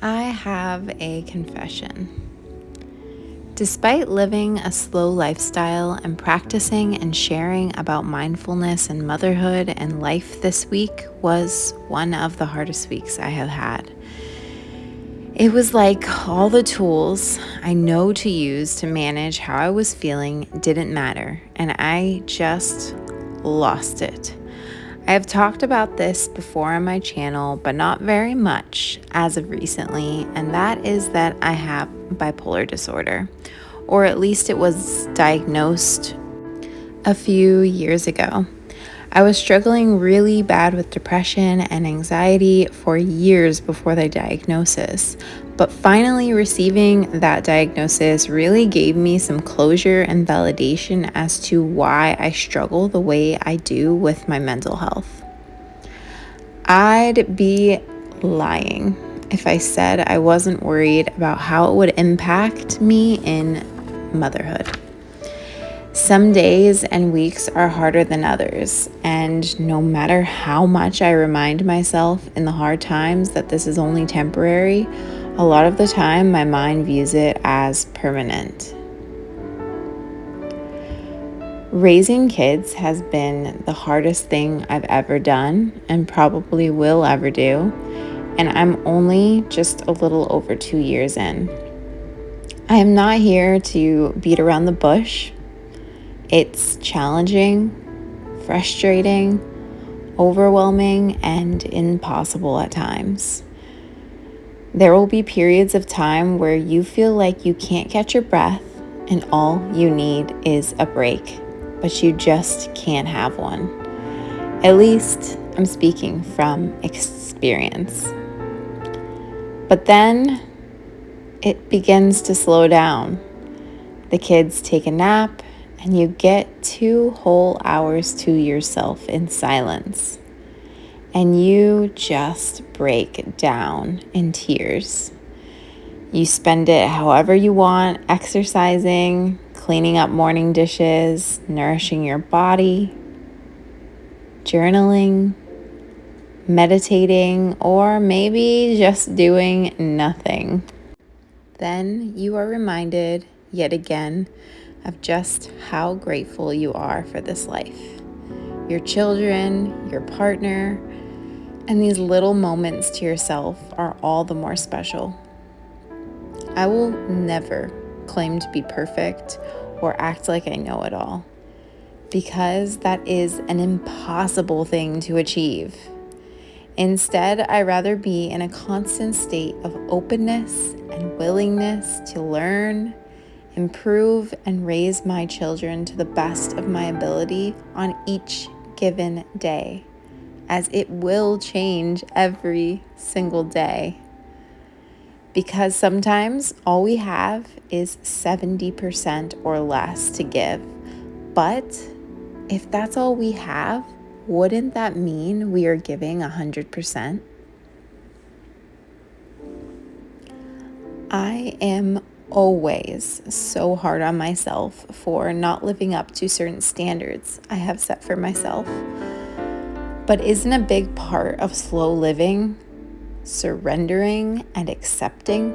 I have a confession. Despite living a slow lifestyle and practicing and sharing about mindfulness and motherhood and life, this week was one of the hardest weeks I have had. It was like all the tools I know to use to manage how I was feeling didn't matter, and I just lost it. I have talked about this before on my channel, but not very much as of recently, and that is that I have bipolar disorder, or at least it was diagnosed a few years ago. I was struggling really bad with depression and anxiety for years before the diagnosis, but finally receiving that diagnosis really gave me some closure and validation as to why I struggle the way I do with my mental health. I'd be lying if I said I wasn't worried about how it would impact me in motherhood. Some days and weeks are harder than others, and no matter how much I remind myself in the hard times that this is only temporary, a lot of the time my mind views it as permanent. Raising kids has been the hardest thing I've ever done and probably will ever do, and I'm only just a little over 2 years in. I am not here to beat around the bush. It's challenging, frustrating, overwhelming, and impossible at times. There will be periods of time where you feel like you can't catch your breath and all you need is a break, but you just can't have one. At least I'm speaking from experience. But then it begins to slow down. The kids take a nap, and you get 2 whole hours to yourself in silence. And you just break down in tears. You spend it however you want, exercising, cleaning up morning dishes, nourishing your body, journaling, meditating, or maybe just doing nothing. Then you are reminded yet again of just how grateful you are for this life, your children, your partner, and these little moments to yourself are all the more special. I will never claim to be perfect or act like I know it all, because that is an impossible thing to achieve. Instead, I'd rather be in a constant state of openness and willingness to learn, improve, and raise my children to the best of my ability on each given day, as it will change every single day. Because sometimes all we have is 70% or less to give. But if that's all we have, wouldn't that mean we are giving 100%? I am always so hard on myself for not living up to certain standards I have set for myself. But isn't a big part of slow living surrendering and accepting?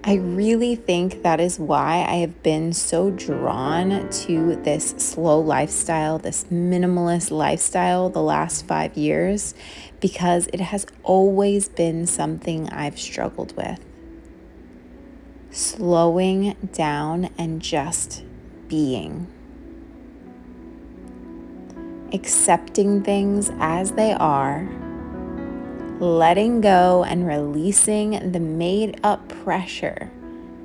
I really think that is why I have been so drawn to this slow lifestyle, this minimalist lifestyle the last 5 years, because it has always been something I've struggled with. Slowing down and just being. Accepting things as they are, letting go and releasing the made-up pressure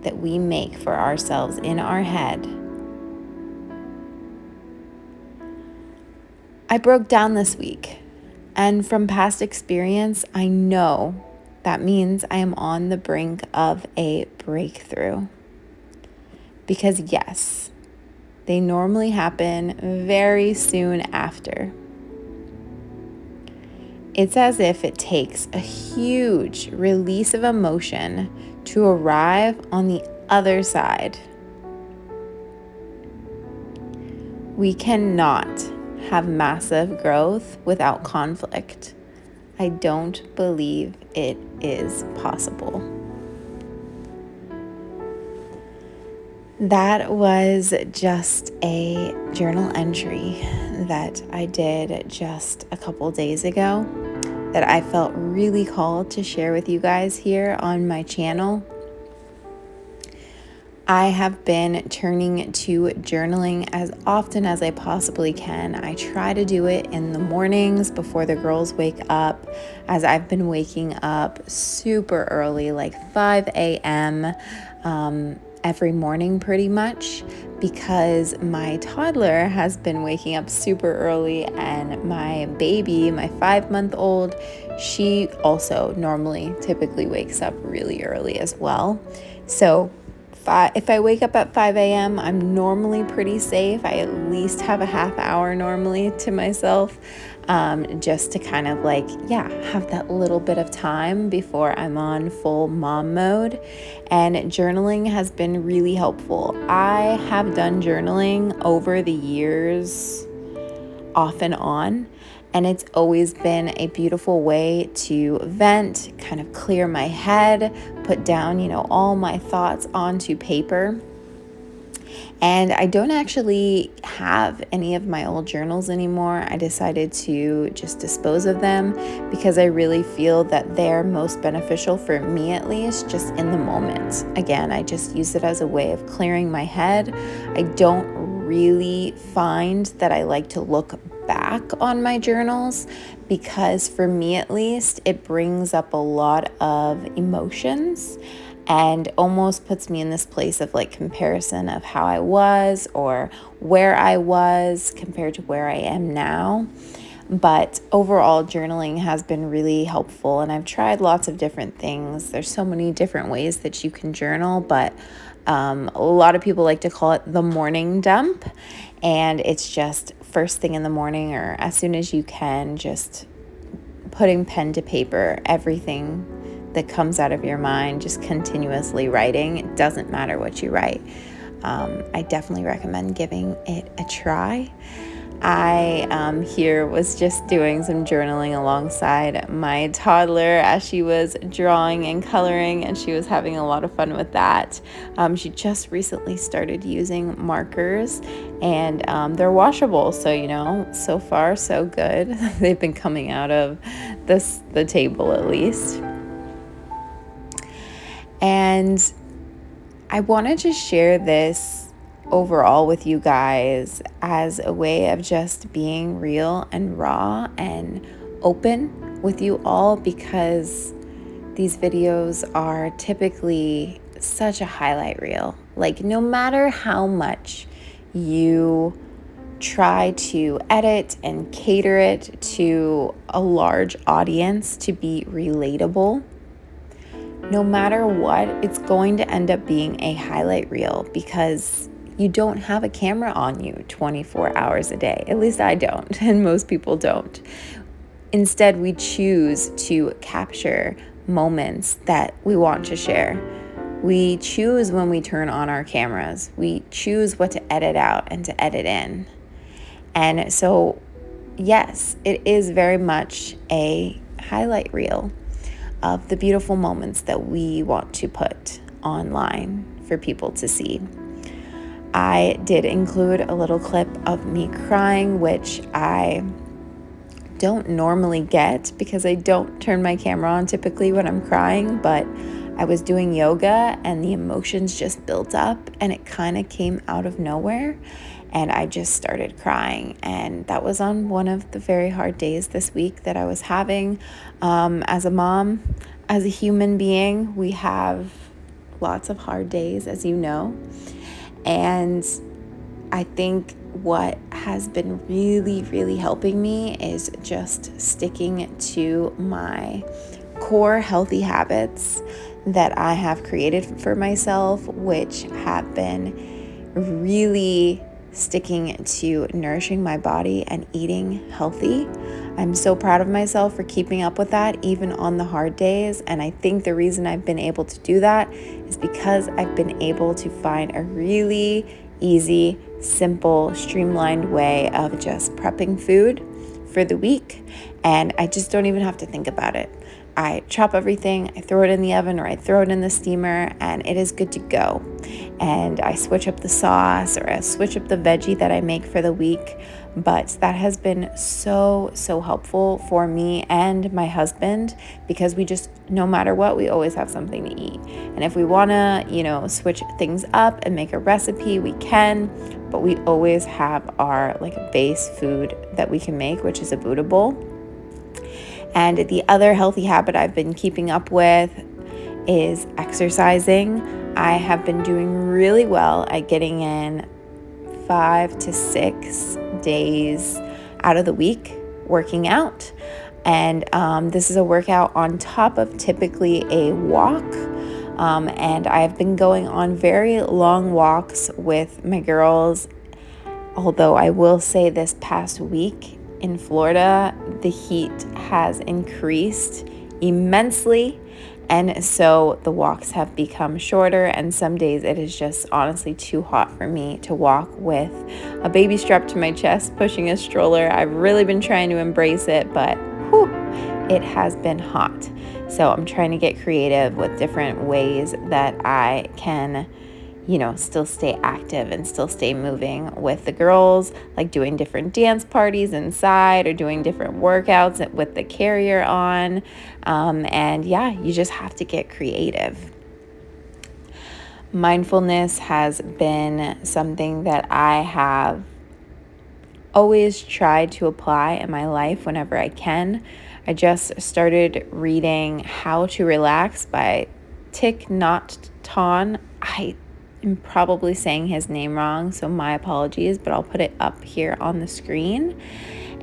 that we make for ourselves in our head. I broke down this week, and from past experience, I know that means I am on the brink of a breakthrough. Because yes, they normally happen very soon after. It's as if it takes a huge release of emotion to arrive on the other side. We cannot have massive growth without conflict. I don't believe it is possible. That was just a journal entry that I did just a couple days ago that I felt really called to share with you guys here on my channel. I have been turning to journaling as often as I possibly can. I try to do it in the mornings before the girls wake up, as I've been waking up super early, like 5 a.m. Every morning pretty much, because my toddler has been waking up super early, and my baby, my 5-month-old, she also typically wakes up really early as well. So if I wake up at 5 a.m., I'm normally pretty safe. I at least have a half hour normally to myself, just to kind of have that little bit of time before I'm on full mom mode. And journaling has been really helpful. I have done journaling over the years, off and on. And it's always been a beautiful way to vent, kind of clear my head, put down, all my thoughts onto paper. And I don't actually have any of my old journals anymore. I decided to just dispose of them because I really feel that they're most beneficial, for me at least, just in the moment. Again, I just use it as a way of clearing my head. I don't really find that I like to look back on my journals, because for me at least, it brings up a lot of emotions and almost puts me in this place of comparison of how I was or where I was compared to where I am now. But overall, journaling has been really helpful, and I've tried lots of different things. There's so many different ways that you can journal, but a lot of people like to call it the morning dump, and it's just first thing in the morning or as soon as you can, just putting pen to paper, everything that comes out of your mind, just continuously writing. It doesn't matter what you write. I definitely recommend giving it a try. I here was just doing some journaling alongside my toddler as she was drawing and coloring, and she was having a lot of fun with that. She just recently started using markers, and they're washable, so so far so good. They've been coming out of the table at least. And I wanted to share this overall with you guys as a way of just being real and raw and open with you all, because these videos are typically such a highlight reel. No matter how much you try to edit and cater it to a large audience to be relatable, no matter what, it's going to end up being a highlight reel, because you don't have a camera on you 24 hours a day. At least I don't, and most people don't. Instead, we choose to capture moments that we want to share. We choose when we turn on our cameras. We choose what to edit out and to edit in. And so, yes, it is very much a highlight reel of the beautiful moments that we want to put online for people to see. I did include a little clip of me crying, which I don't normally get because I don't turn my camera on typically when I'm crying, but I was doing yoga and the emotions just built up and it kind of came out of nowhere, and I just started crying. And that was on one of the very hard days this week that I was having. As a mom, as a human being, we have lots of hard days, as you know. And I think what has been really, really helping me is just sticking to my core healthy habits that I have created for myself, which have been really sticking to nourishing my body and eating healthy. I'm so proud of myself for keeping up with that even on the hard days. And I think the reason I've been able to do that is because I've been able to find a really easy, simple, streamlined way of just prepping food for the week, and I just don't even have to think about it. I chop everything, I throw it in the oven or I throw it in the steamer, and it is good to go. And I switch up the sauce or I switch up the veggie that I make for the week. But that has been so helpful for me and my husband, because we just, no matter what, we always have something to eat. And if we want to, switch things up and make a recipe, we can, but we always have our like base food that we can make, which is a Buddha bowl. And the other healthy habit I've been keeping up with is exercising. I have been doing really well at getting in 5 to 6 days out of the week working out. And this is a workout on top of typically a walk. And I've been going on very long walks with my girls. Although I will say this past week in Florida, the heat has increased immensely. And so the walks have become shorter, and some days it is just honestly too hot for me to walk with a baby strapped to my chest, pushing a stroller. I've really been trying to embrace it, but it has been hot. So I'm trying to get creative with different ways that I can still stay active and still stay moving with the girls, like doing different dance parties inside or doing different workouts with the carrier on. And yeah, you just have to get creative. Mindfulness has been something that I have always tried to apply in my life whenever I can. I just started reading How to Relax by Thich Nhat Hanh. I'm probably saying his name wrong, so my apologies, but I'll put it up here on the screen.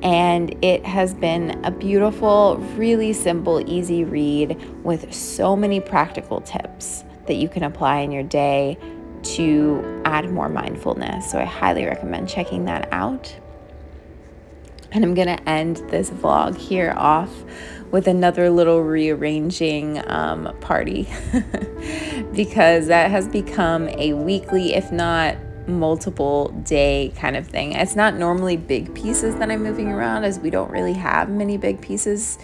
And it has been a beautiful, really simple, easy read with so many practical tips that you can apply in your day to add more mindfulness. So I highly recommend checking that out. And I'm going to end this vlog here off with another little rearranging party because that has become a weekly, if not multiple day kind of thing. It's not normally big pieces that I'm moving around, as we don't really have many big pieces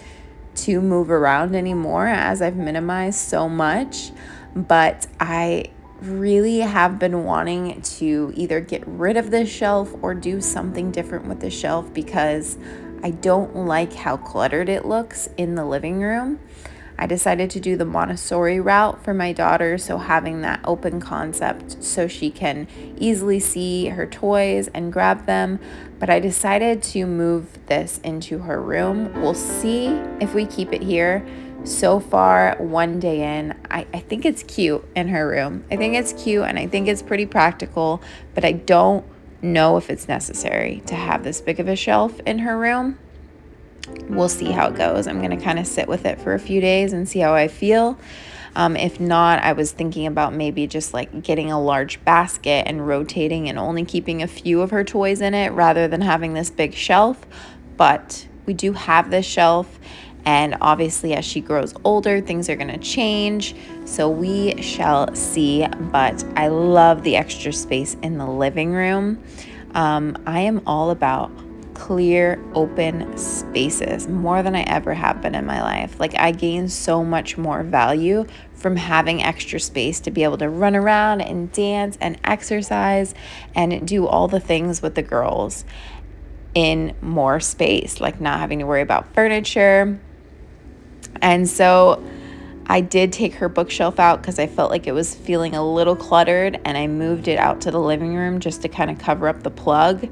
to move around anymore, as I've minimized so much. But I really have been wanting to either get rid of this shelf or do something different with the shelf, because I don't like how cluttered it looks in the living room. I decided to do the Montessori route for my daughter, so having that open concept so she can easily see her toys and grab them. But I decided to move this into her room. We'll see if we keep it here. So far, one day in, I think it's cute in her room. I think it's cute and I think it's pretty practical, but I don't know if it's necessary to have this big of a shelf in her room. We'll see how it goes. I'm going to kind of sit with it for a few days and see how I feel. If not, I was thinking about maybe just like getting a large basket and rotating and only keeping a few of her toys in it rather than having this big shelf. But we do have this shelf, and obviously as she grows older, things are going to change. So we shall see. But I love the extra space in the living room. I am all about clear, open spaces more than I ever have been in my life. Like, I gain so much more value from having extra space to be able to run around and dance and exercise and do all the things with the girls in more space, like not having to worry about furniture. And so I did take her bookshelf out because I felt like it was feeling a little cluttered, and I moved it out to the living room just to kind of cover up the plug.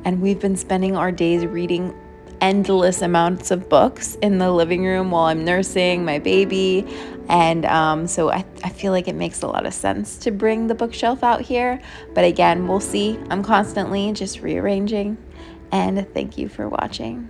And we've been spending our days reading endless amounts of books in the living room while I'm nursing my baby. And so I feel like it makes a lot of sense to bring the bookshelf out here. But again, we'll see. I'm constantly just rearranging. And thank you for watching.